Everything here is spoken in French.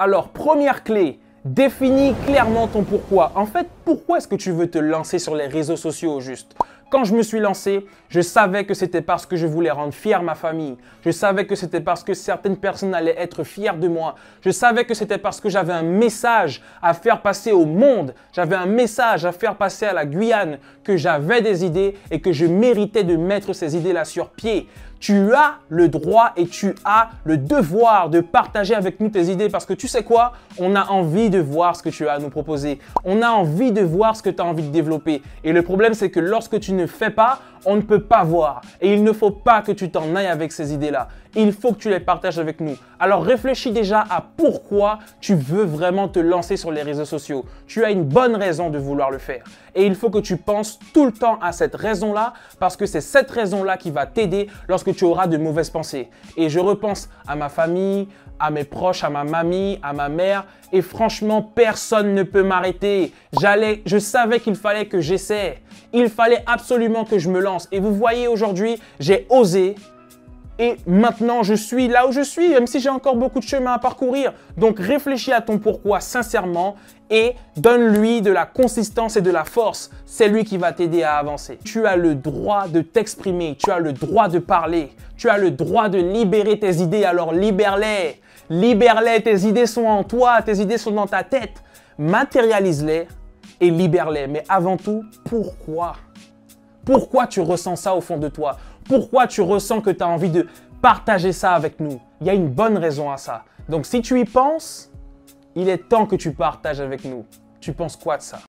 Alors, première clé, définis clairement ton pourquoi. En fait, pourquoi est-ce que tu veux te lancer sur les réseaux sociaux au juste? Quand je me suis lancé, je savais que c'était parce que je voulais rendre fière ma famille. Je savais que c'était parce que certaines personnes allaient être fières de moi. Je savais que c'était parce que j'avais un message à faire passer au monde. J'avais un message à faire passer à la Guyane, que j'avais des idées et que je méritais de mettre ces idées-là sur pied. Tu as le droit et tu as le devoir de partager avec nous tes idées parce que tu sais quoi? On a envie de voir ce que tu as à nous proposer. On a envie de voir ce que tu as envie de développer. Et le problème, c'est que lorsque tu ne fais pas, on ne peut pas voir. Et il ne faut pas que tu t'en ailles avec ces idées-là. Il faut que tu les partages avec nous. Alors réfléchis déjà à pourquoi tu veux vraiment te lancer sur les réseaux sociaux. Tu as une bonne raison de vouloir le faire. Et il faut que tu penses tout le temps à cette raison-là parce que c'est cette raison-là qui va t'aider lorsque tu auras de mauvaises pensées. Et je repense à ma famille, à mes proches, à ma mamie, à ma mère. Et franchement, personne ne peut m'arrêter. Je savais qu'il fallait que j'essaie. Il fallait absolument que je me lance. Et vous voyez aujourd'hui, j'ai osé. Et maintenant, je suis là où je suis, même si j'ai encore beaucoup de chemin à parcourir. Donc, réfléchis à ton pourquoi sincèrement et donne-lui de la consistance et de la force. C'est lui qui va t'aider à avancer. Tu as le droit de t'exprimer, tu as le droit de parler, tu as le droit de libérer tes idées, alors libère-les. Libère-les, tes idées sont en toi, tes idées sont dans ta tête. Matérialise-les et libère-les. Mais avant tout, pourquoi? Pourquoi tu ressens ça au fond de toi? Pourquoi tu ressens que tu as envie de partager ça avec nous? Il y a une bonne raison à ça. Donc si tu y penses, il est temps que tu partages avec nous. Tu penses quoi de ça?